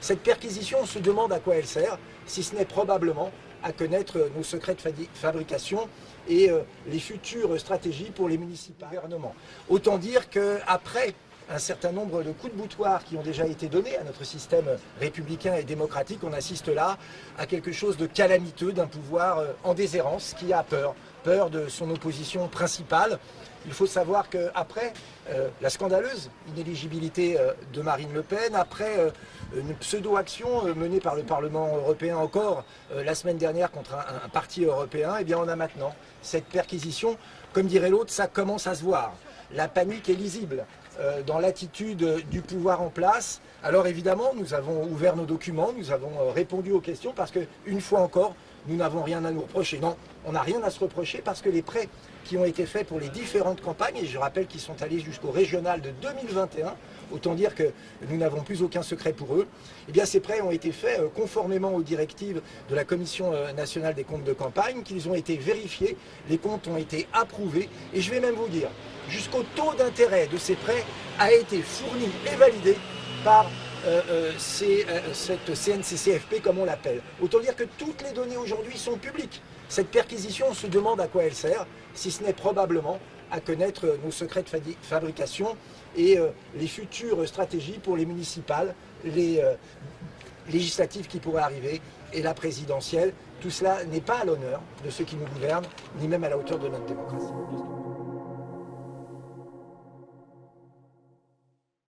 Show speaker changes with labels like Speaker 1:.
Speaker 1: Cette perquisition, on se demande à quoi elle sert, si ce n'est probablement à connaître nos secrets de fabrication et les futures stratégies pour les municipaux gouvernements. Autant dire qu'après un certain nombre de coups de boutoir qui ont déjà été donnés à notre système républicain et démocratique, on assiste là à quelque chose de calamiteux, d'un pouvoir en déshérence qui a peur de son opposition principale. Il faut savoir qu'après la scandaleuse inéligibilité de Marine Le Pen, après une pseudo-action menée par le Parlement européen encore la semaine dernière contre un parti européen, eh bien on a maintenant cette perquisition. Comme dirait l'autre, ça commence à se voir. La panique est lisible dans l'attitude du pouvoir en place. Alors évidemment, nous avons ouvert nos documents, nous avons répondu aux questions parce qu'une fois encore, nous n'avons rien à nous reprocher. Non, on n'a rien à se reprocher parce que les prêts qui ont été faits pour les différentes campagnes, et je rappelle qu'ils sont allés jusqu'au régional de 2021, autant dire que nous n'avons plus aucun secret pour eux, eh bien ces prêts ont été faits conformément aux directives de la Commission nationale des comptes de campagne, qu'ils ont été vérifiés, les comptes ont été approuvés, et je vais même vous dire, jusqu'au taux d'intérêt de ces prêts a été fourni et validé par cette CNCCFP comme on l'appelle. Autant dire que toutes les données aujourd'hui sont publiques. Cette perquisition, on se demande à quoi elle sert, si ce n'est probablement à connaître nos secrets de fabrication et les futures stratégies pour les municipales, les législatives qui pourraient arriver et la présidentielle. Tout cela n'est pas à l'honneur de ceux qui nous gouvernent, ni même à la hauteur de notre démocratie.